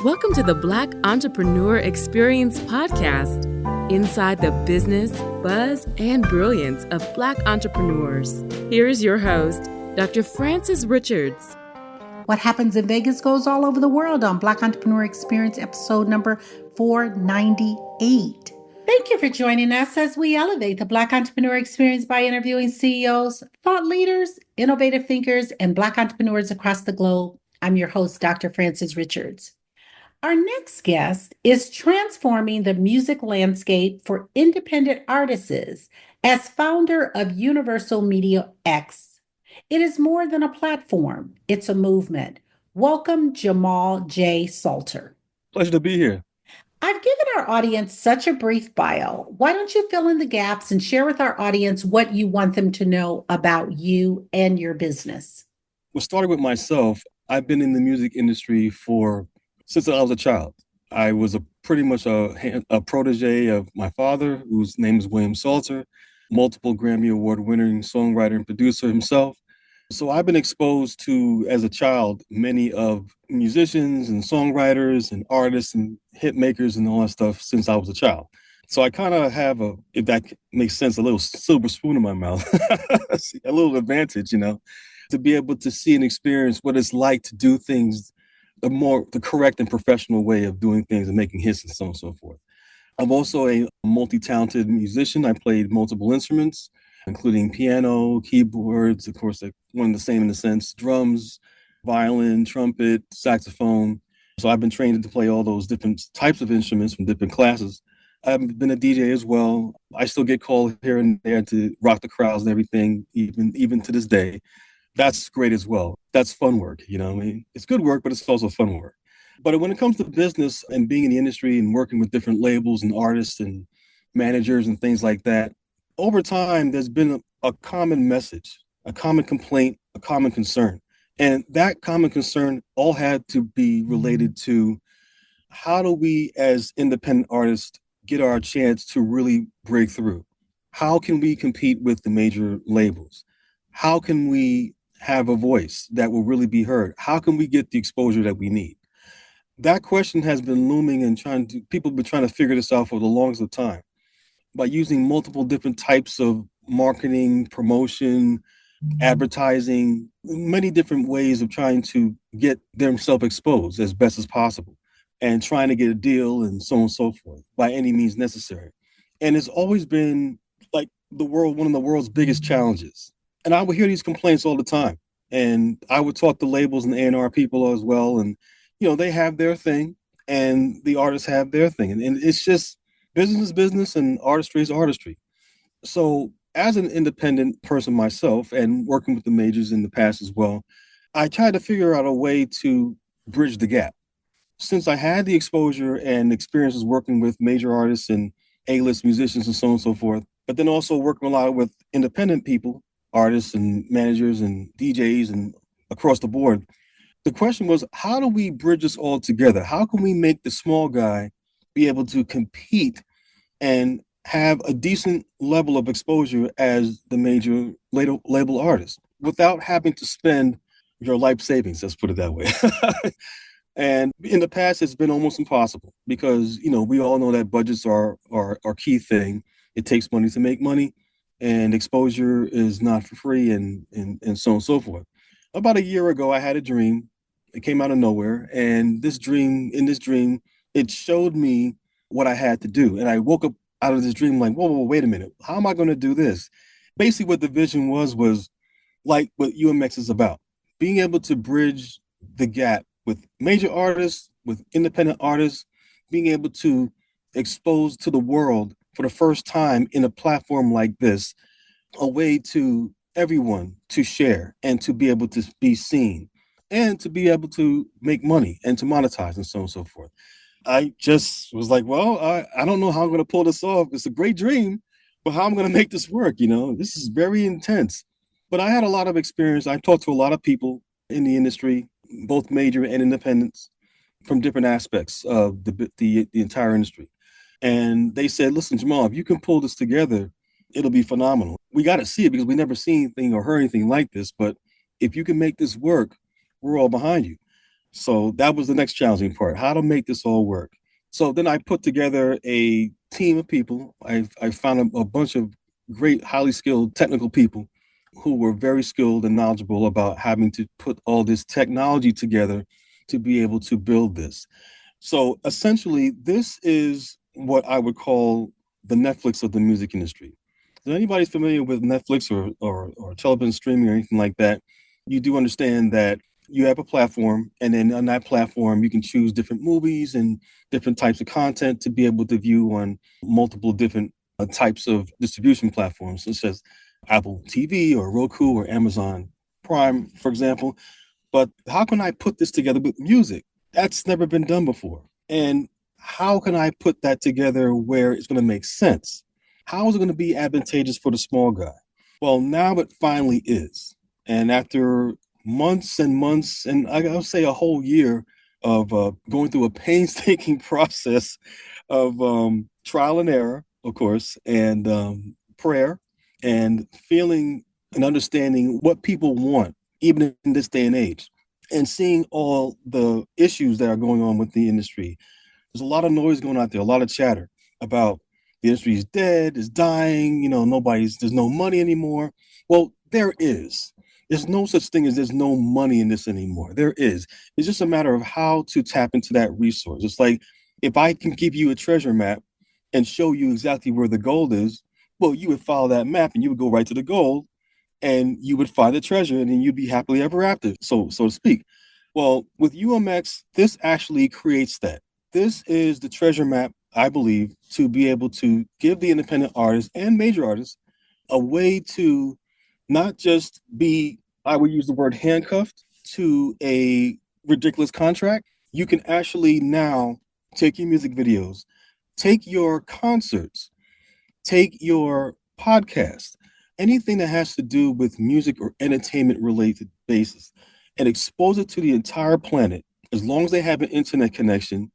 Welcome to the Black Entrepreneur Experience podcast, inside the business, buzz, and brilliance of Black entrepreneurs. Here is your host, Dr. Frances Richards. What happens in Vegas goes all over the world on Black Entrepreneur Experience episode number 498. Thank you for joining us as we elevate the Black Entrepreneur Experience by interviewing CEOs, thought leaders, innovative thinkers, and Black entrepreneurs across the globe. I'm your host, Dr. Frances Richards. Our next guest is transforming the music landscape for independent artists as founder of Universal Media X. It is more than a platform, it's a movement. Welcome, Jamal J. Salter. Pleasure to be here. I've given our audience such a brief bio. Why don't you fill in the gaps and share with our audience what you want them to know about you and your business? Well, starting with myself, I've been in the music industry since I was a child. I was pretty much a protege of my father, whose name is William Salter, multiple Grammy Award-winning songwriter and producer himself. So I've been exposed to, as a child, many of musicians and songwriters and artists and hit makers and all that stuff since I was a child. So I kind of have if that makes sense, a little silver spoon in my mouth, a little advantage, to be able to see and experience what it's like to do things the correct and professional way of doing things and making hits and so on and so forth. I'm also a multi-talented musician. I played multiple instruments, including piano, keyboards, of course, one and the same in a sense, drums, violin, trumpet, saxophone. So I've been trained to play all those different types of instruments from different classes. I've been a DJ as well. I still get called here and there to rock the crowds and everything, even to this day. That's great as well. That's fun work, It's good work, but it's also fun work. But when it comes to business and being in the industry and working with different labels and artists and managers and things like that, over time, there's been a common message, a common complaint, a common concern. And that common concern all had to be related to how do we as independent artists get our chance to really break through? How can we compete with the major labels? How can we have a voice that will really be heard? How can we get the exposure that we need? That question has been looming and people have been trying to figure this out for the longest of time by using multiple different types of marketing, promotion, advertising, many different ways of trying to get themselves exposed as best as possible and trying to get a deal and so on and so forth by any means necessary. And it's always been like one of the world's biggest challenges. And I would hear these complaints all the time. And I would talk to labels and A&R people as well. And, they have their thing and the artists have their thing. And it's just business is business and artistry is artistry. So as an independent person myself and working with the majors in the past as well, I tried to figure out a way to bridge the gap. Since I had the exposure and experiences working with major artists and A-list musicians and so on and so forth, but then also working a lot with independent people, artists and managers and DJs and across the board. The question was, how do we bridge this all together? How can we make the small guy be able to compete and have a decent level of exposure as the major label artist without having to spend your life savings, let's put it that way. And in the past, it's been almost impossible because, we all know that budgets are a key thing. It takes money to make money. And exposure is not for free and so on and so forth. About a year ago, I had a dream. It came out of nowhere. And in this dream, it showed me what I had to do. And I woke up out of this dream like, whoa, wait a minute. How am I going to do this? Basically, what the vision was like what UMX is about. Being able to bridge the gap with major artists, with independent artists, being able to expose to the world for the first time in a platform like this, a way to everyone to share and to be able to be seen and to be able to make money and to monetize and so on and so forth. I just was like, well, I don't know how I'm going to pull this off. It's a great dream, but how I'm going to make this work, this is very intense. But I had a lot of experience. I talked to a lot of people in the industry, both major and independents, from different aspects of the entire industry. And they said, listen, Jamal, if you can pull this together, it'll be phenomenal. We got to see it because we never seen anything or heard anything like this. But if you can make this work, we're all behind you. So that was the next challenging part, how to make this all work. So then I put together a team of people. I found a bunch of great, highly skilled technical people who were very skilled and knowledgeable about having to put all this technology together to be able to build this. So essentially, this is what I would call the Netflix of the music industry. If anybody's familiar with Netflix or television streaming or anything like that, you do understand that you have a platform, and then on that platform, you can choose different movies and different types of content to be able to view on multiple different types of distribution platforms, such as Apple TV or Roku or Amazon Prime, for example. But how can I put this together with music? That's never been done before. And how can I put that together where it's going to make sense? How is it going to be advantageous for the small guy? Well, now it finally is. And after months and months, and I'll say a whole year of going through a painstaking process of trial and error, of course, and prayer, and feeling and understanding what people want, even in this day and age, and seeing all the issues that are going on with the industry. There's a lot of noise going out there, a lot of chatter about the industry is dead, is dying, there's no money anymore. Well, there is. There's no such thing as there's no money in this anymore. There is. It's just a matter of how to tap into that resource. It's like if I can give you a treasure map and show you exactly where the gold is, well, you would follow that map and you would go right to the gold and you would find the treasure and then you'd be happily ever after, so to speak. Well, with UMX, this actually creates that. This is the treasure map, I believe, to be able to give the independent artists and major artists a way to not just be, I would use the word handcuffed to a ridiculous contract. You can actually now take your music videos, take your concerts, take your podcast, anything that has to do with music or entertainment related basis, and expose it to the entire planet as long as they have an internet connection,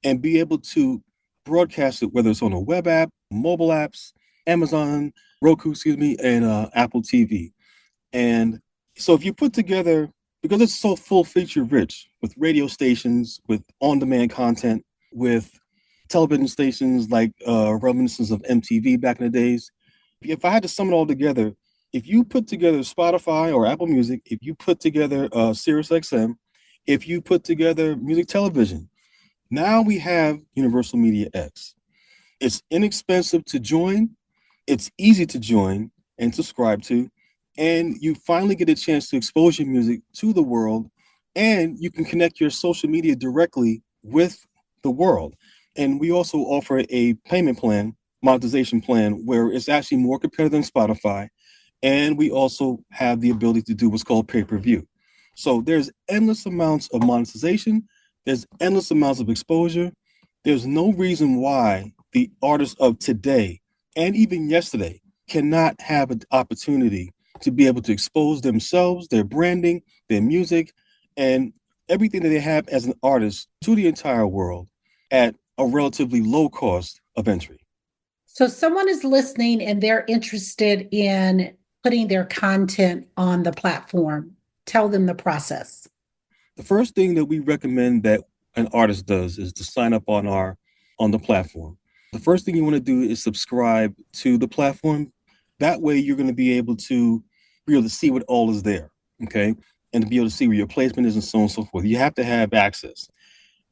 and be able to broadcast it, whether it's on a web app, mobile apps, Amazon, Roku, and Apple TV. And so if you put together, because it's so full feature rich with radio stations, with on-demand content, with television stations like reminiscence of MTV back in the days, if I had to sum it all together, if you put together Spotify or Apple Music, if you put together Sirius XM, if you put together music television, now we have Universal Media X. It's inexpensive to join. It's easy to join and subscribe to. And you finally get a chance to expose your music to the world. And you can connect your social media directly with the world. And we also offer a payment plan, monetization plan, where it's actually more competitive than Spotify. And we also have the ability to do what's called pay-per-view. So there's endless amounts of monetization. There's endless amounts of exposure. There's no reason why the artists of today and even yesterday cannot have an opportunity to be able to expose themselves, their branding, their music, and everything that they have as an artist to the entire world at a relatively low cost of entry. So someone is listening and they're interested in putting their content on the platform. Tell them the process. The first thing that we recommend that an artist does is to sign up on the platform. The first thing you want to do is subscribe to the platform. That way you're going to be able to see what all is there, okay? And to be able to see where your placement is and so on and so forth. You have to have access.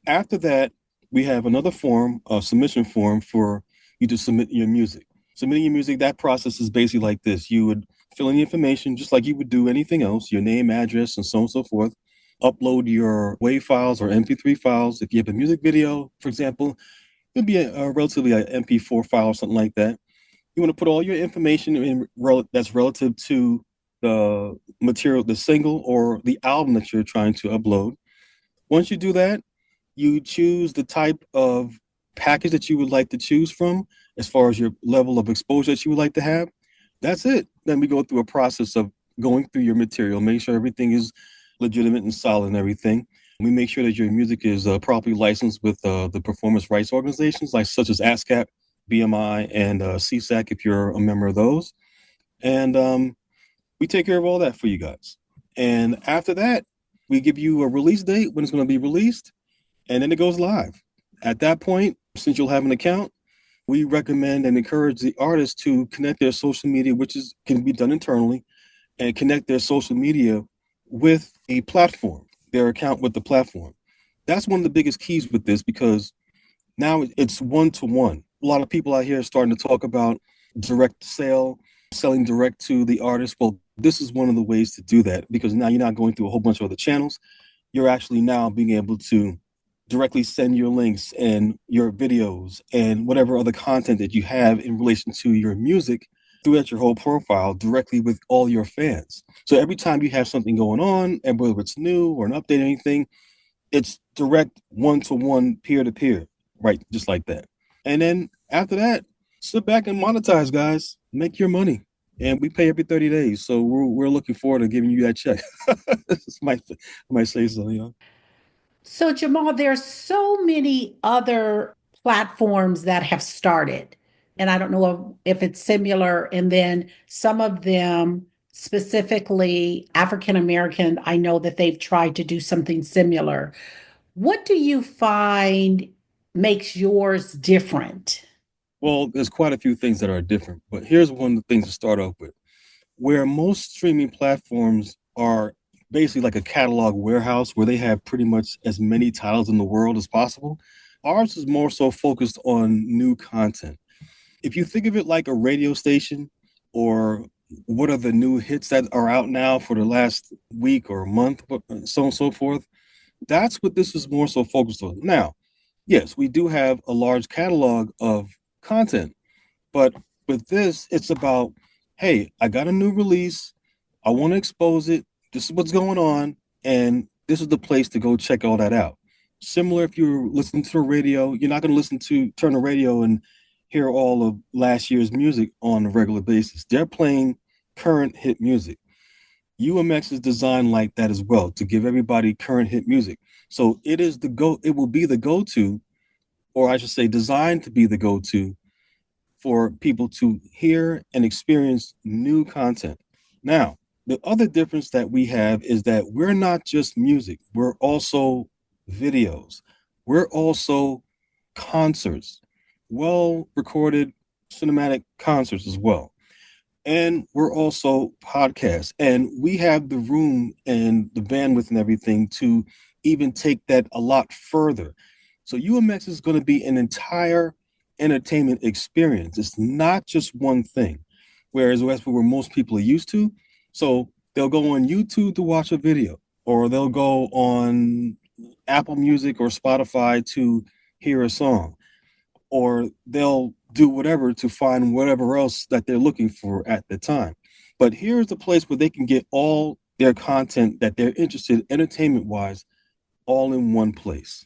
After that, we have another form, a submission form for you to submit your music. Submitting your music, that process is basically like this. You would fill in the information just like you would do anything else, your name, address, and so on and so forth. Upload your WAV files or MP3 files. If you have a music video, for example, it'd be a relatively MP4 file or something like that. You want to put all your information in that's relative to the material, the single or the album that you're trying to upload. Once you do that, you choose the type of package that you would like to choose from as far as your level of exposure that you would like to have. That's it. Then we go through a process of going through your material, make sure everything is legitimate and solid and everything. We make sure that your music is properly licensed with the performance rights organizations such as ASCAP, BMI, and CSAC if you're a member of those. And we take care of all that for you guys. And after that, We give you a release date when it's going to be released, and then it goes live. At that point, since you'll have an account, we recommend and encourage the artists to connect their social media, which is can be done internally, and connect their social media with a platform, their account with the platform. That's one of the biggest keys with this because now it's one to one. A lot of people out here are starting to talk about direct sale, selling direct to the artist. Well, this is one of the ways to do that because now you're not going through a whole bunch of other channels. You're actually now being able to directly send your links and your videos and whatever other content that you have in relation to your music throughout your whole profile directly with all your fans. So every time you have something going on, and whether it's new or an update or anything, it's direct one-to-one, peer-to-peer, right? Just like that. And then after that, sit back and monetize, guys. Make your money. And we pay every 30 days. So we're looking forward to giving you that check. This might say so, you know. So, Jamal, there's so many other platforms that have started, and I don't know if it's similar. And then some of them, specifically African American, I know that they've tried to do something similar. What do you find makes yours different? Well, there's quite a few things that are different, but here's one of the things to start off with. Where most streaming platforms are basically like a catalog warehouse where they have pretty much as many titles in the world as possible, ours is more so focused on new content. If you think of it like a radio station or what are the new hits that are out now for the last week or month, so on and so forth, that's what this is more so focused on. Now, yes, we do have a large catalog of content, but with this, it's about, hey, I got a new release. I want to expose it. This is what's going on. And this is the place to go check all that out. Similar if you're listening to the radio, you're not going to turn the radio and hear all of last year's music on a regular basis. They're playing current hit music. UMX is designed like that as well to give everybody current hit music. So it will be the go-to, or I should say designed to be the go-to for people to hear and experience new content. Now, the other difference that we have is that we're not just music, we're also videos, we're also concerts, well recorded cinematic concerts as well. And we're also podcasts. And we have the room and the bandwidth and everything to even take that a lot further. So UMX is going to be an entire entertainment experience. It's not just one thing, whereas that's where most people are used to. So they'll go on YouTube to watch a video, or they'll go on Apple Music or Spotify to hear a song, or they'll do whatever to find whatever else that they're looking for at the time. But here's the place where they can get all their content that they're interested in, entertainment wise, all in one place.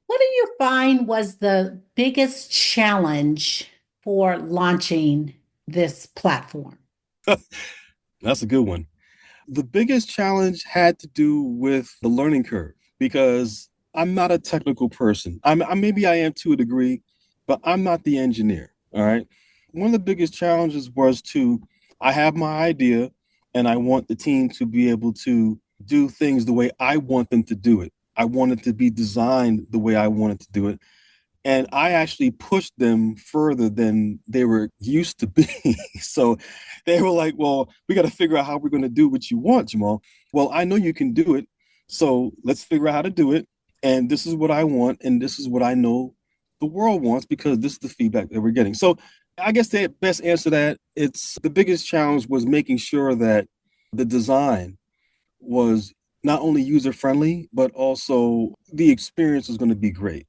What do you find was the biggest challenge for launching this platform? That's a good one. The biggest challenge had to do with the learning curve because I'm not a technical person. Maybe I am to a degree, but I'm not the engineer. All right. One of the biggest challenges was I have my idea and I want the team to be able to do things the way I want them to do it. I want it to be designed the way I wanted to do it. And I actually pushed them further than they were used to be. So they were like, well, we got to figure out how we're going to do what you want, Jamal. Well, I know you can do it. So let's figure out how to do it. And this is what I want. And this is what I know the world wants because this is the feedback that we're getting. So I guess the best answer to that, it's the biggest challenge was making sure that the design was not only user friendly, but also the experience is going to be great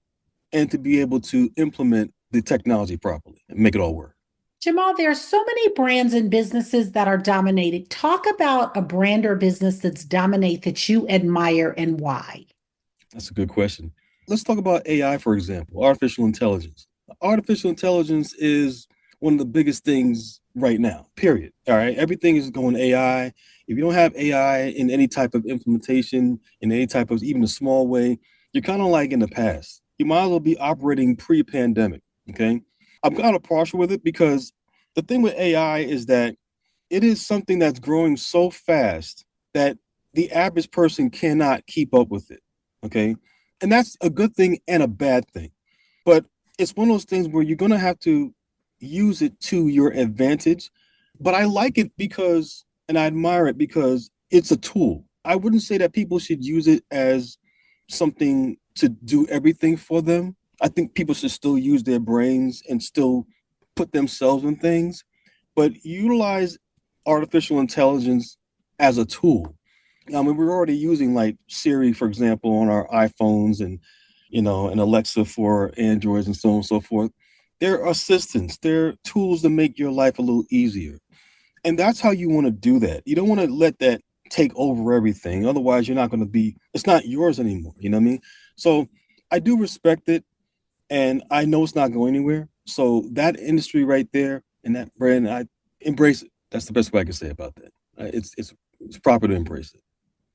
and to be able to implement the technology properly and make it all work. Jamal, there are so many brands and businesses that are dominated. Talk about a brand or business that's dominate that you admire and why. That's a good question. Let's talk about AI, for example, artificial intelligence. Artificial intelligence is one of the biggest things right now, period. All right. Everything is going AI. If you don't have AI in any type of implementation, in any type of even a small way, you're kind of like in the past. You might as well be operating pre-pandemic. Okay. I'm kind of partial with it because the thing with AI is that it is something that's growing so fast that the average person cannot keep up with it. Okay. And that's a good thing and a bad thing. But it's one of those things where you're going to have to use it to your advantage. But I like it because, and I admire it because it's a tool. I wouldn't say that people should use it as something to do everything for them. I think people should still use their brains and still put themselves in things, but utilize artificial intelligence as a tool. I mean, we're already using like Siri, for example, on our iPhones and, and Alexa for Androids and so on and so forth. They're assistants, they're tools to make your life a little easier. And that's how you want to do that. You don't want to let that take over everything. Otherwise, you're not going to be, it's not yours anymore. You know what I mean? So I do respect it and I know it's not going anywhere. So that industry right there and that brand, I embrace it. That's the best way I can say about that. It's proper to embrace it.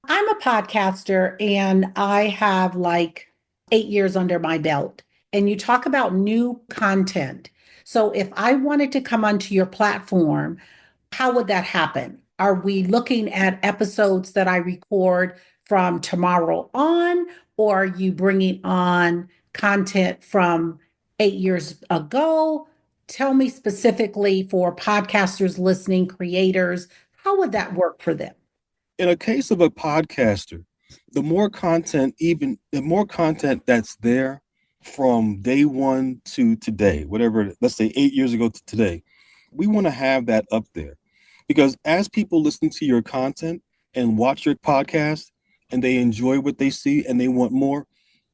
I'm a podcaster and I have like 8 years under my belt. And you talk about new content. So if I wanted to come onto your platform, how would that happen? Are we looking at episodes that I record from tomorrow on, or are you bringing on content from 8 years ago? Tell me specifically for podcasters listening, creators, how would that work for them? In a case of a podcaster, the more content that's there from day one to today, whatever, let's say 8 years ago to today, we want to have that up there. Because as people listen to your content and watch your podcast and they enjoy what they see and they want more,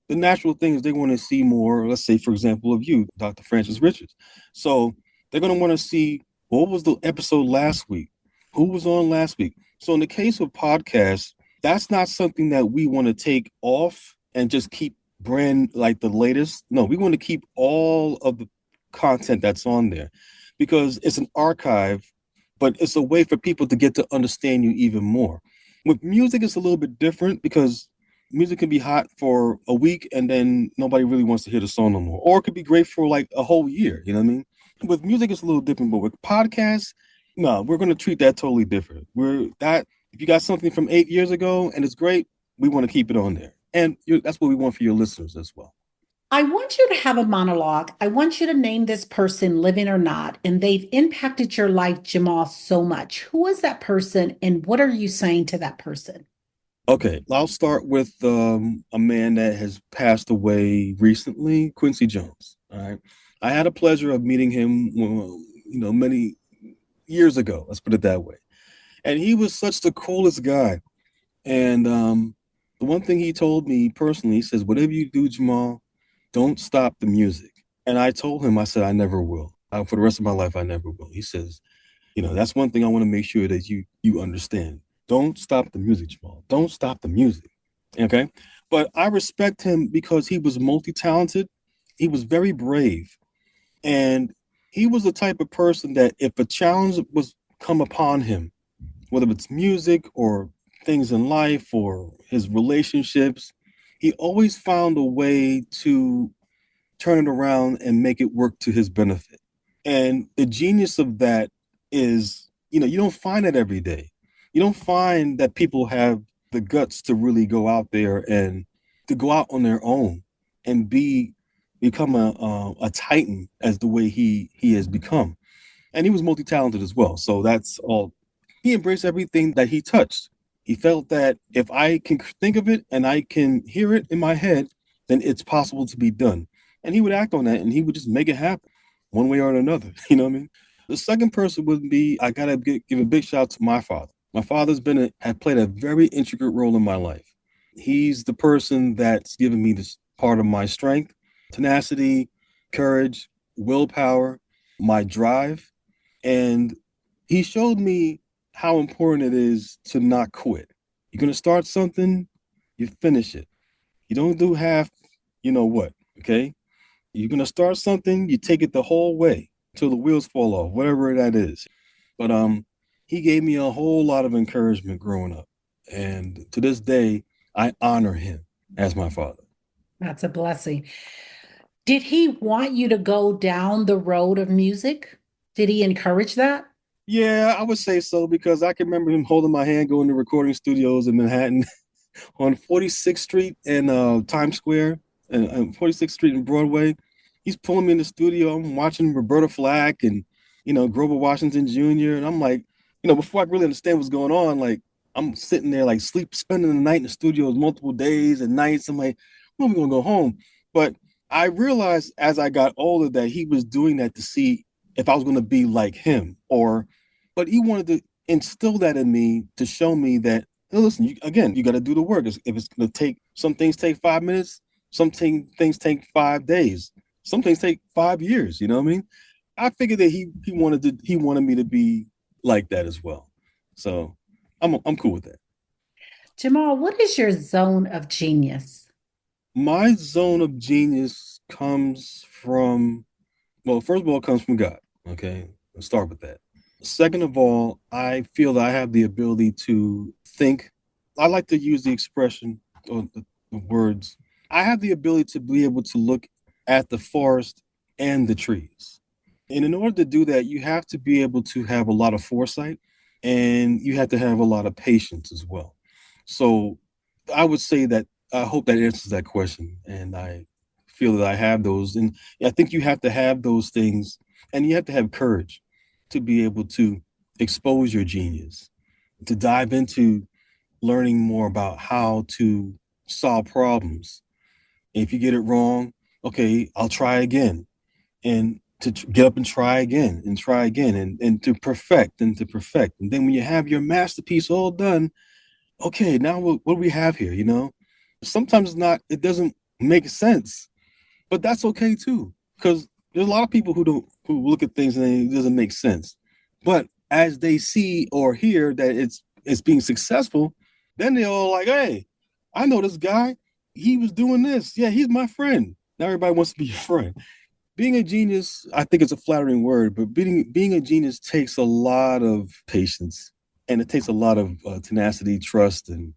the natural thing is they want to see more, let's say, for example, of you, Dr. Francis Richards. So they're going to want to see what was the episode last week? Who was on last week? So in the case of podcasts, that's not something that we want to take off and just keep brand like the latest. No, we want to keep all of the content that's on there because it's an archive, but it's a way for people to get to understand you even more. With music, it's a little bit different because music can be hot for a week and then nobody really wants to hear the song no more. Or it could be great for like a whole year, you know what I mean? With music, it's a little different, but with podcasts, no, we're going to treat that totally different. If you got something from 8 years ago and it's great, we want to keep it on there. And that's what we want for your listeners as well. I want you to have a monologue. I want you to name this person, living or not, and they've impacted your life, Jamal, so much. Who is that person, and what are you saying to that person? Okay, I'll start with a man that has passed away recently, Quincy Jones. All right, I had a pleasure of meeting him, many years ago. Let's put it that way. And he was such the coolest guy. And the one thing he told me personally, he says, "Whatever you do, Jamal, don't stop the music." And I told him, I said, "I never will. For the rest of my life, I never will." He says, "That's one thing I want to make sure that you understand. Don't stop the music, Jamal. Don't stop the music." Okay. But I respect him because he was multi-talented. He was very brave. And he was the type of person that if a challenge was come upon him, whether it's music or things in life or his relationships, he always found a way to turn it around and make it work to his benefit. And the genius of that is, you don't find it every day. You don't find that people have the guts to really go out there and to go out on their own and become a titan as the way he has become. And he was multi-talented as well. So that's all. He embraced everything that he touched. He felt that if I can think of it and I can hear it in my head, then it's possible to be done. And he would act on that and he would just make it happen one way or another. You know what I mean? The second person would be, I gotta give a big shout out to my father. My father's had played a very intricate role in my life. He's the person that's given me this part of my strength, tenacity, courage, willpower, my drive. And he showed me how important it is to not quit. You're going to start something, you finish it. You don't do half, what, okay? You're going to start something, you take it the whole way till the wheels fall off, whatever that is. But he gave me a whole lot of encouragement growing up. And to this day, I honor him as my father. That's a blessing. Did he want you to go down the road of music? Did he encourage that? Yeah, I would say so because I can remember him holding my hand going to recording studios in Manhattan on 46th Street and Times Square and 46th Street and Broadway. He's pulling me in the studio. I'm watching Roberta Flack and, Grover Washington Jr. And I'm like, before I really understand what's going on, like I'm sitting there like spending the night in the studios multiple days and nights. I'm like, when are we going to go home? But I realized as I got older that he was doing that to see if I was going to be like him but he wanted to instill that in me to show me that, hey, listen, you got to do the work. If it's going to take, some things take 5 minutes, things take 5 days, some things take 5 years. You know what I mean? I figured that he wanted me to be like that as well. So I'm cool with that. Jamal, what is your zone of genius? My zone of genius comes from, well, first of all, it comes from God. Okay, let's start with that. Second of all, I feel that I have the ability to think. I like to use the expression or the words. I have the ability to be able to look at the forest and the trees. And in order to do that, you have to be able to have a lot of foresight and you have to have a lot of patience as well. So I would say that I hope that answers that question. And I feel that I have those. And I think you have to have those things and you have to have courage to be able to expose your genius, to dive into learning more about how to solve problems. If you get it wrong, okay, I'll try again. And to get up and try again and try again and to perfect and to perfect. And then when you have your masterpiece all done, okay, now what do we have here? Sometimes it doesn't make sense, but that's okay too. Because there's a lot of people who look at things and it doesn't make sense. But as they see or hear that it's being successful, then they're all like, hey, I know this guy. He was doing this. Yeah, he's my friend. Now everybody wants to be your friend. Being a genius, I think it's a flattering word, but being a genius takes a lot of patience and it takes a lot of tenacity, trust, and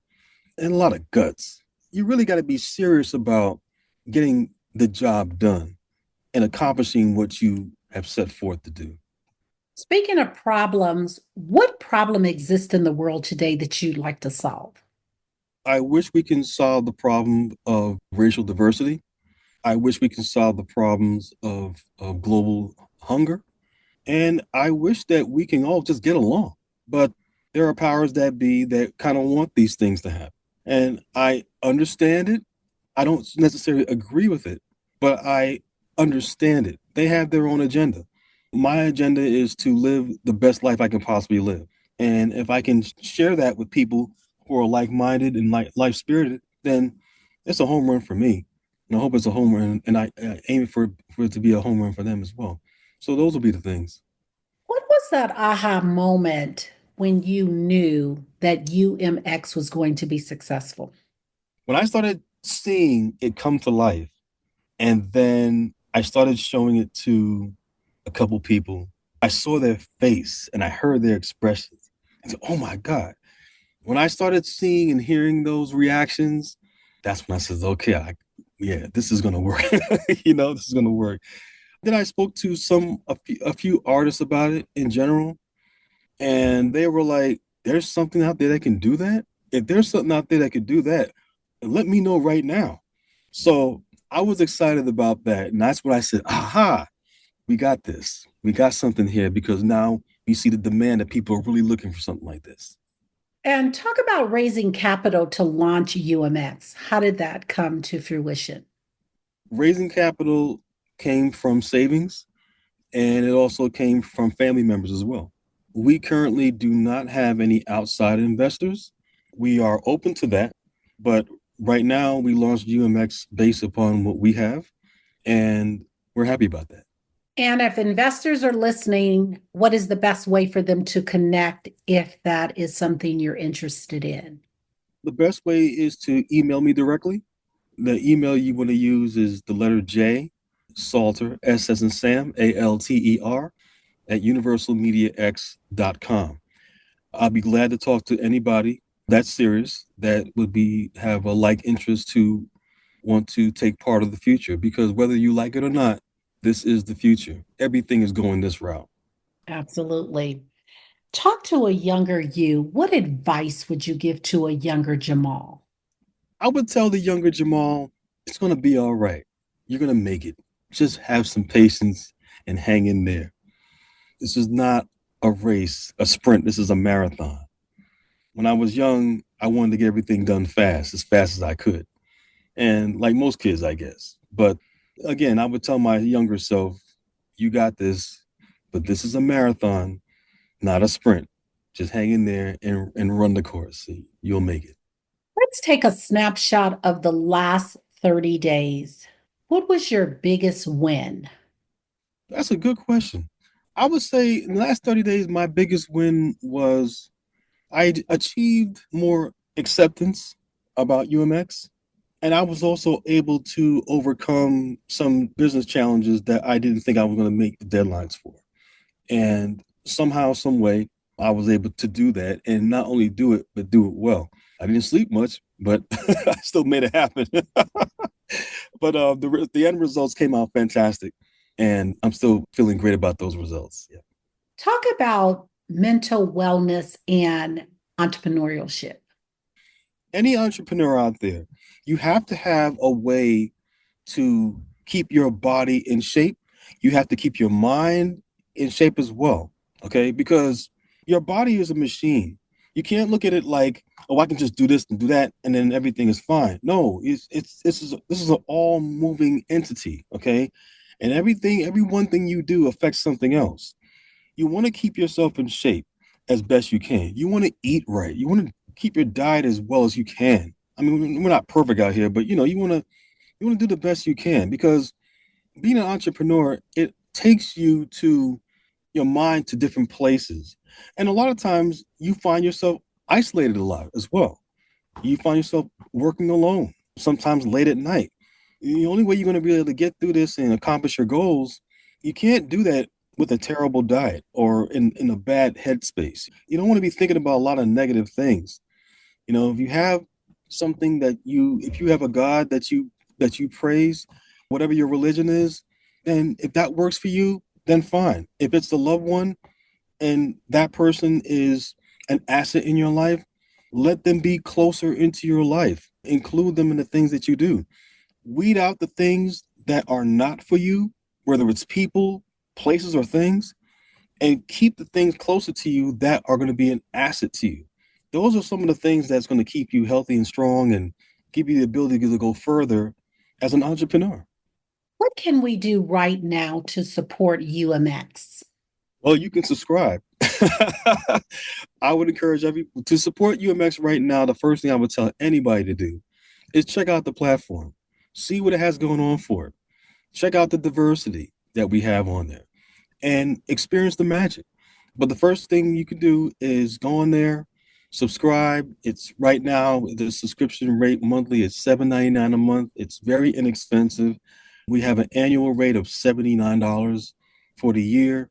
a lot of guts. You really got to be serious about getting the job done and accomplishing what you have set forth to do. Speaking of problems, what problem exists in the world today that you'd like to solve? I wish we can solve the problem of racial diversity. I wish we can solve the problems of global hunger. And I wish that we can all just get along. But there are powers that be that kind of want these things to happen. And I understand it. I don't necessarily agree with it, but I understand it. They have their own agenda. My agenda is to live the best life I can possibly live. And if I can share that with people who are like minded and life spirited, then it's a home run for me. And I hope it's a home run. And I aim for it to be a home run for them as well. So those will be the things. What was that aha moment when you knew that UMX was going to be successful? When I started seeing it come to life, and then I started showing it to a couple people, I saw their face and I heard their expressions. I said, oh my God. When I started seeing and hearing those reactions, that's when I said, okay, yeah, this is going to work. This is going to work. Then I spoke to a few artists about it in general, and they were like, there's something out there that can do that. If there's something out there that could do that, let me know right now. So I was excited about that. And that's when I said, aha, we got this. We got something here because now we see the demand that people are really looking for something like this. And talk about raising capital to launch UMX. How did that come to fruition? Raising capital came from savings and it also came from family members as well. We currently do not have any outside investors. We are open to that, but right now we launched UMX based upon what we have, and we're happy about that. And if investors are listening, what is the best way for them to connect if that is something you're interested in? The best way is to email me directly. The email you want to use is the letter J, Salter, S as in Sam, ALTER, at universalmediax.com. I'll be glad to talk to anybody that's serious that would have a like interest to want to take part of the future because whether you like it or not, this is the future. Everything is going this route. Absolutely. Talk to a younger you. What advice would you give to a younger Jamal? I would tell the younger Jamal, it's going to be all right. You're going to make it. Just have some patience and hang in there. This is not a race, a sprint. This is a marathon. When I was young, I wanted to get everything done fast as I could. And like most kids, I guess. But again, I would tell my younger self, you got this, but this is a marathon, not a sprint. Just hang in there and run the course. You'll make it. Let's take a snapshot of the last 30 days. What was your biggest win? That's a good question. I would say in the last 30 days, my biggest win was I achieved more acceptance about UMX. And I was also able to overcome some business challenges that I didn't think I was going to make the deadlines for. And somehow, some way, I was able to do that and not only do it, but do it well. I didn't sleep much, but I still made it happen. But the end results came out fantastic. And I'm still feeling great about those results. Yeah. Talk about mental wellness and entrepreneurship. Any entrepreneur out there, you have to have a way to keep your body in shape. You have to keep your mind in shape as well. Okay. Because your body is a machine. You can't look at it like, oh, I can just do this and do that, and then everything is fine. No, this is an all moving entity. Okay. And every one thing you do affects something else. You want to keep yourself in shape as best you can. You want to eat right. You want to keep your diet as well as you can. I mean, we're not perfect out here, but you want to do the best you can, because being an entrepreneur, it takes you to your mind to different places. And a lot of times you find yourself isolated a lot as well. You find yourself working alone, sometimes late at night. The only way you're going to be able to get through this and accomplish your goals, you can't do that with a terrible diet or in a bad headspace. You don't want to be thinking about a lot of negative things. If you have if you have a God that you praise, whatever your religion is, then if that works for you, then fine. If it's the loved one and that person is an asset in your life, let them be closer into your life. Include them in the things that you do. Weed out the things that are not for you, whether it's people, places, or things, and keep the things closer to you that are going to be an asset to you. Those are some of the things that's going to keep you healthy and strong and give you the ability to go further as an entrepreneur. What can we do right now to support UMX? Well, you can subscribe. I would encourage everyone to support UMX right now. The first thing I would tell anybody to do is check out the platform, see what it has going on for it, check out the diversity that we have on there, and experience the magic. But the first thing you can do is go on there, subscribe. It's right now, the subscription rate monthly is $7.99 a month. It's very inexpensive. We have an annual rate of $79 for the year.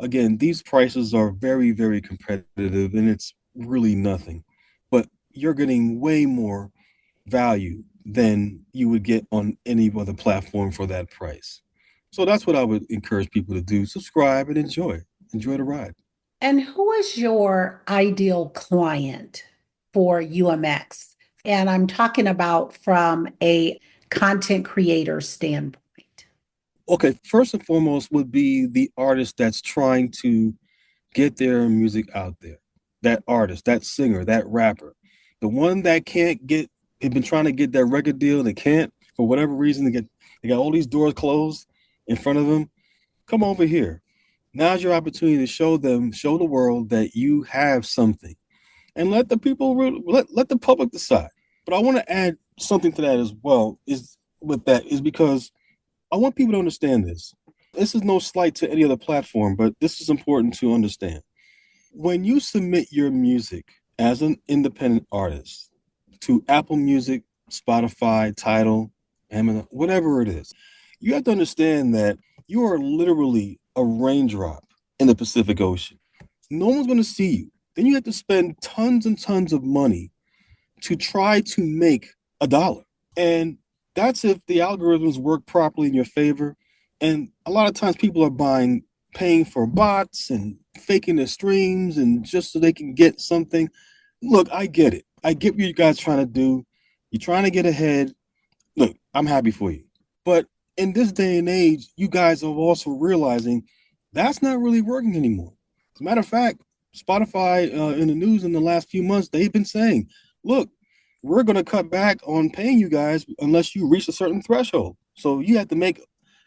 Again, these prices are very, very competitive, and it's really nothing. But you're getting way more value than you would get on any other platform for that price. So that's what I would encourage people to do. Subscribe and enjoy. Enjoy the ride. And who is your ideal client for UMX? And I'm talking about from a content creator standpoint. Okay, first and foremost would be the artist that's trying to get their music out there. That artist, that singer, that rapper. The one that can't get, they've been trying to get that record deal, they can't, for whatever reason, they got all these doors closed in front of them. Come over here. Now's your opportunity to show the world that you have something, and let the people, let the public decide. But I want to add something to that as well, is because I want people to understand this. This is no slight to any other platform, but this is important to understand. When you submit your music as an independent artist to Apple Music, Spotify, Tidal, Amazon, whatever it is, you have to understand that you are literally a raindrop in the Pacific Ocean. No one's going to see you. Then you have to spend tons and tons of money to try to make a dollar. And that's if the algorithms work properly in your favor. And a lot of times people are buying paying for bots and faking their streams and just so they can get something. Look, I get it. I get what you guys trying to do. You're trying to get ahead. Look, I'm happy for you. But in this day and age, you guys are also realizing that's not really working anymore. As a matter of fact, Spotify in the news in the last few months, they've been saying, look, we're going to cut back on paying you guys unless you reach a certain threshold. So you have to make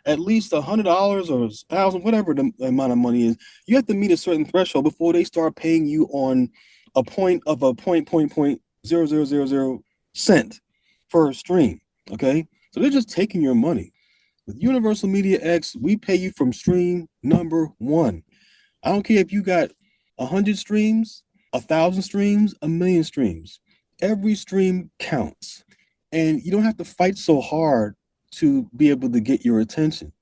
at least $100 or 1,000, whatever the amount of money is. You have to meet a certain threshold before they start paying you on a point of a point 0.0000 cent per stream. Okay, so they're just taking your money. With Universal Media X, we pay you from stream number one. I don't care if you got 100 streams, 1,000 streams, 1,000,000 streams. Every stream counts. And you don't have to fight so hard to be able to get your attention.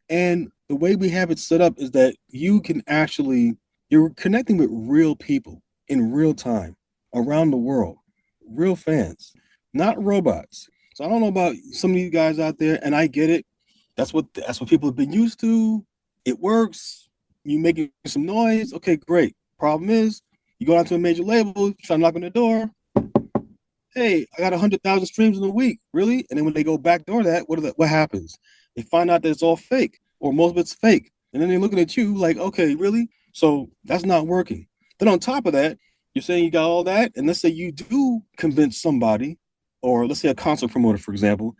And the way we have it set up is that you can actually, you're connecting with real people in real time around the world, real fans, not robots. So I don't know about some of you guys out there, and I get it. That's what people have been used to. It works. You making some noise. Okay, great. Problem is, you go out to a major label, try to knock on the door. Hey, I got 100,000 streams in a week. Really? And then when they go backdoor that, what happens? They find out that it's all fake, or most of it's fake. And then they're looking at you like, okay, really? So that's not working. Then on top of that, you're saying you got all that, and let's say you do convince somebody, or let's say a concert promoter, for example,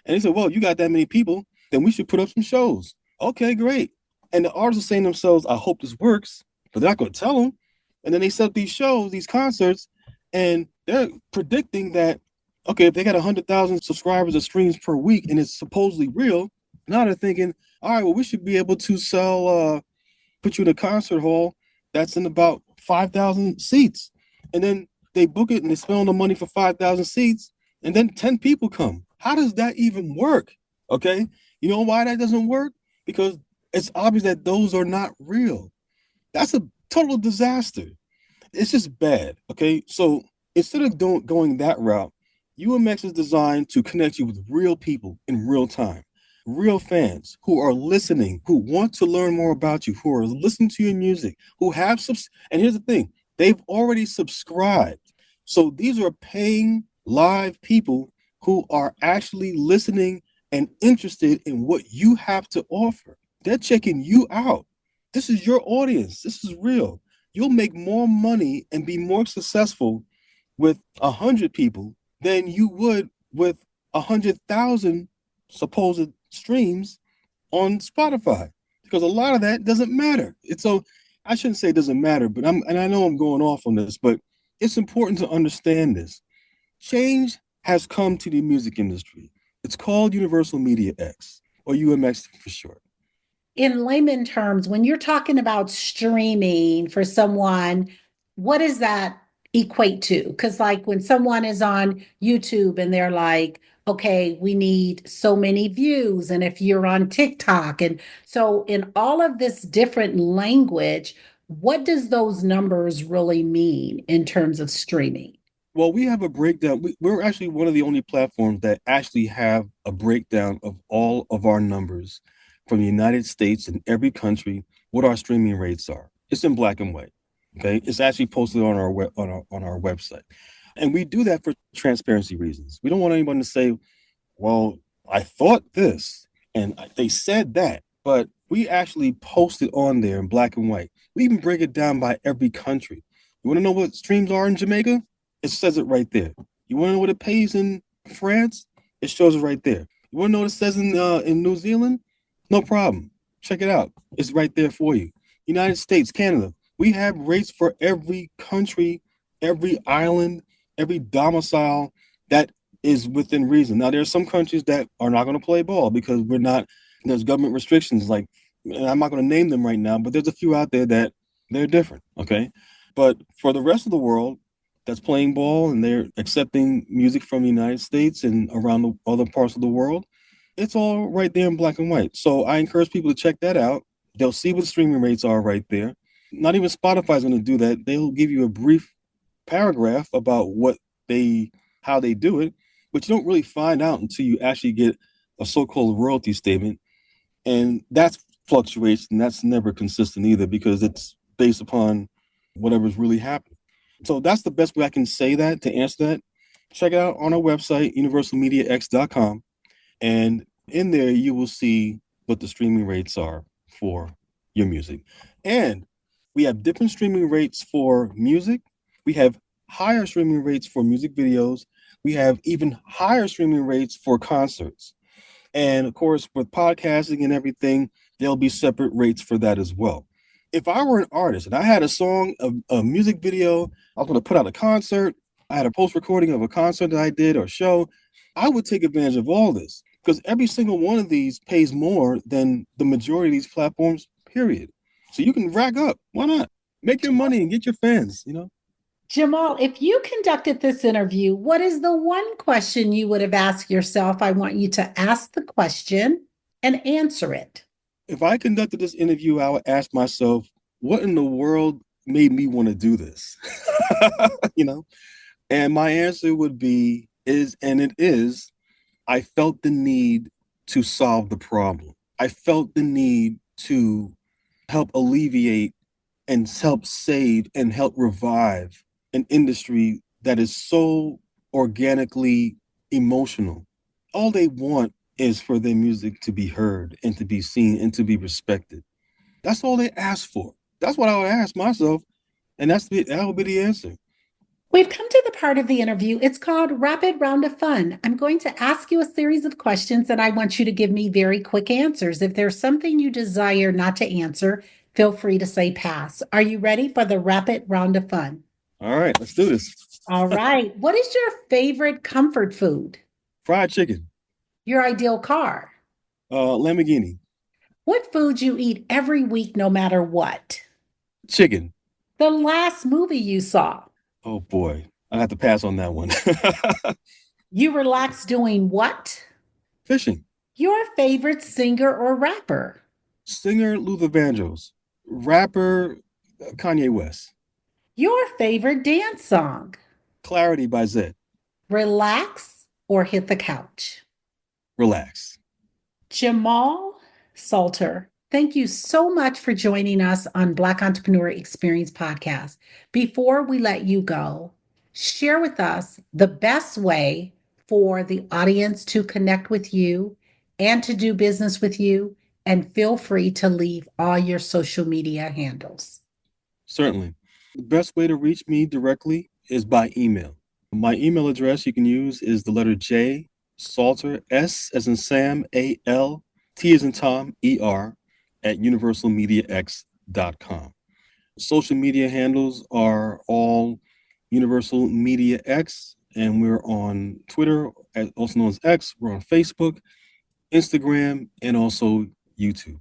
and they say, well, you got that many people, then we should put up some shows. Okay, great. And the artists are saying to themselves, I hope this works, but they're not going to tell them. And then they set up these shows, these concerts, and they're predicting that, okay, if they got 100,000 subscribers or streams per week and it's supposedly real, now they're thinking, all right, well, we should be able to sell, put you in a concert hall that's in about 5,000 seats. And then they book it and they spend all the money for 5,000 seats, and then 10 people come. How does that even work? Okay. You know why that doesn't work? Because it's obvious that those are not real. That's a total disaster. It's just bad. Okay. So instead of going that route, UMX is designed to connect you with real people in real time, real fans who are listening, who want to learn more about you, who are listening to your music, who have and here's the thing, they've already subscribed. So these are paying live people who are actually listening and interested in what you have to offer. They're checking you out. This is your audience. This is real. You'll make more money and be more successful with 100 people than you would with 100,000 supposed streams on Spotify, because a lot of that doesn't matter. It's so I shouldn't say it doesn't matter, but I know I'm going off on this, but it's important to understand this. Change has come to the music industry. It's called Universal Media X, or UMX for short. In layman terms, when you're talking about streaming for someone, what does that equate to? Because, like, when someone is on YouTube and they're like, okay, we need so many views. And if you're on TikTok, and so in all of this different language, what does those numbers really mean in terms of streaming? Well, we have a breakdown. We're actually one of the only platforms that actually have a breakdown of all of our numbers from the United States and every country, what our streaming rates are. It's in black and white. Okay, it's actually posted on our on our website, and we do that for transparency reasons. We don't want anyone to say, "Well, I thought this and they said that," but we actually post it on there in black and white. We even break it down by every country. You want to know what streams are in Jamaica? It says it right there. You want to know what it pays in France? It shows it right there. You want to know what it says in New Zealand? No problem. Check it out. It's right there for you. United States, Canada. We have rates for every country, every island, every domicile that is within reason. Now, there are some countries that are not going to play ball because there's government restrictions. Like, and I'm not going to name them right now, but there's a few out there that they're different. Okay. But for the rest of the world that's playing ball and they're accepting music from the United States and around the other parts of the world, it's all right there in black and white. So I encourage people to check that out. They'll see what the streaming rates are right there. Not even Spotify is going to do that. They'll give you a brief paragraph about how they do it, but you don't really find out until you actually get a so-called royalty statement. And that's fluctuates, and that's never consistent either because it's based upon whatever's really happening. So that's the best way I can say that to answer that. Check it out on our website, universalmediax.com. And in there, you will see what the streaming rates are for your music. And we have different streaming rates for music. We have higher streaming rates for music videos. We have even higher streaming rates for concerts. And of course, with podcasting and everything, there'll be separate rates for that as well. If I were an artist and I had a song, a music video, I was going to put out a concert, I had a post recording of a concert that I did or show, I would take advantage of all this because every single one of these pays more than the majority of these platforms, period. So you can rack up. Why not? Make your money and get your fans, Jamal, if you conducted this interview, what is the one question you would have asked yourself? I want you to ask the question and answer it. If I conducted this interview, I would ask myself, what in the world made me want to do this? And my answer would be, I felt the need to solve the problem. I felt the need to help alleviate and help save and help revive an industry that is so organically emotional. All they want is for their music to be heard and to be seen and to be respected. That's all they ask for. That's what I would ask myself. And that would be the answer. We've come to the part of the interview. It's called Rapid Round of Fun. I'm going to ask you a series of questions and I want you to give me very quick answers. If there's something you desire not to answer, feel free to say pass. Are you ready for the Rapid Round of Fun? All right, let's do this. All right. What is your favorite comfort food? Fried chicken. Your ideal car? Lamborghini. What food you eat every week, no matter what? Chicken. The last movie you saw? Oh boy, I have to pass on that one. You relax doing what? Fishing. Your favorite singer or rapper? Singer Luther Vandross. Rapper Kanye West. Your favorite dance song? Clarity by Zed. Relax or hit the couch? Relax. Jamal Salter, thank you so much for joining us on Black Entrepreneur Experience Podcast. Before we let you go, share with us the best way for the audience to connect with you and to do business with you. And feel free to leave all your social media handles. Certainly. The best way to reach me directly is by email. My email address you can use is the letter J, Salter, S as in Sam, A-L, T as in Tom, E-R, at universalmediax.com. Social media handles are all Universal Media X, and we're on Twitter, also known as X. We're on Facebook, Instagram, and also YouTube.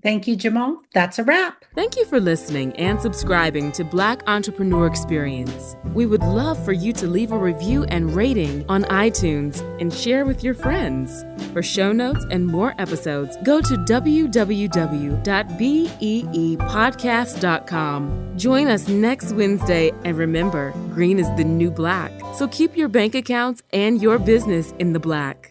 Thank you, Jamal. That's a wrap. Thank you for listening and subscribing to Black Entrepreneur Experience. We would love for you to leave a review and rating on iTunes and share with your friends. For show notes and more episodes, go to www.beepodcast.com. Join us next Wednesday, and remember, green is the new black. So keep your bank accounts and your business in the black.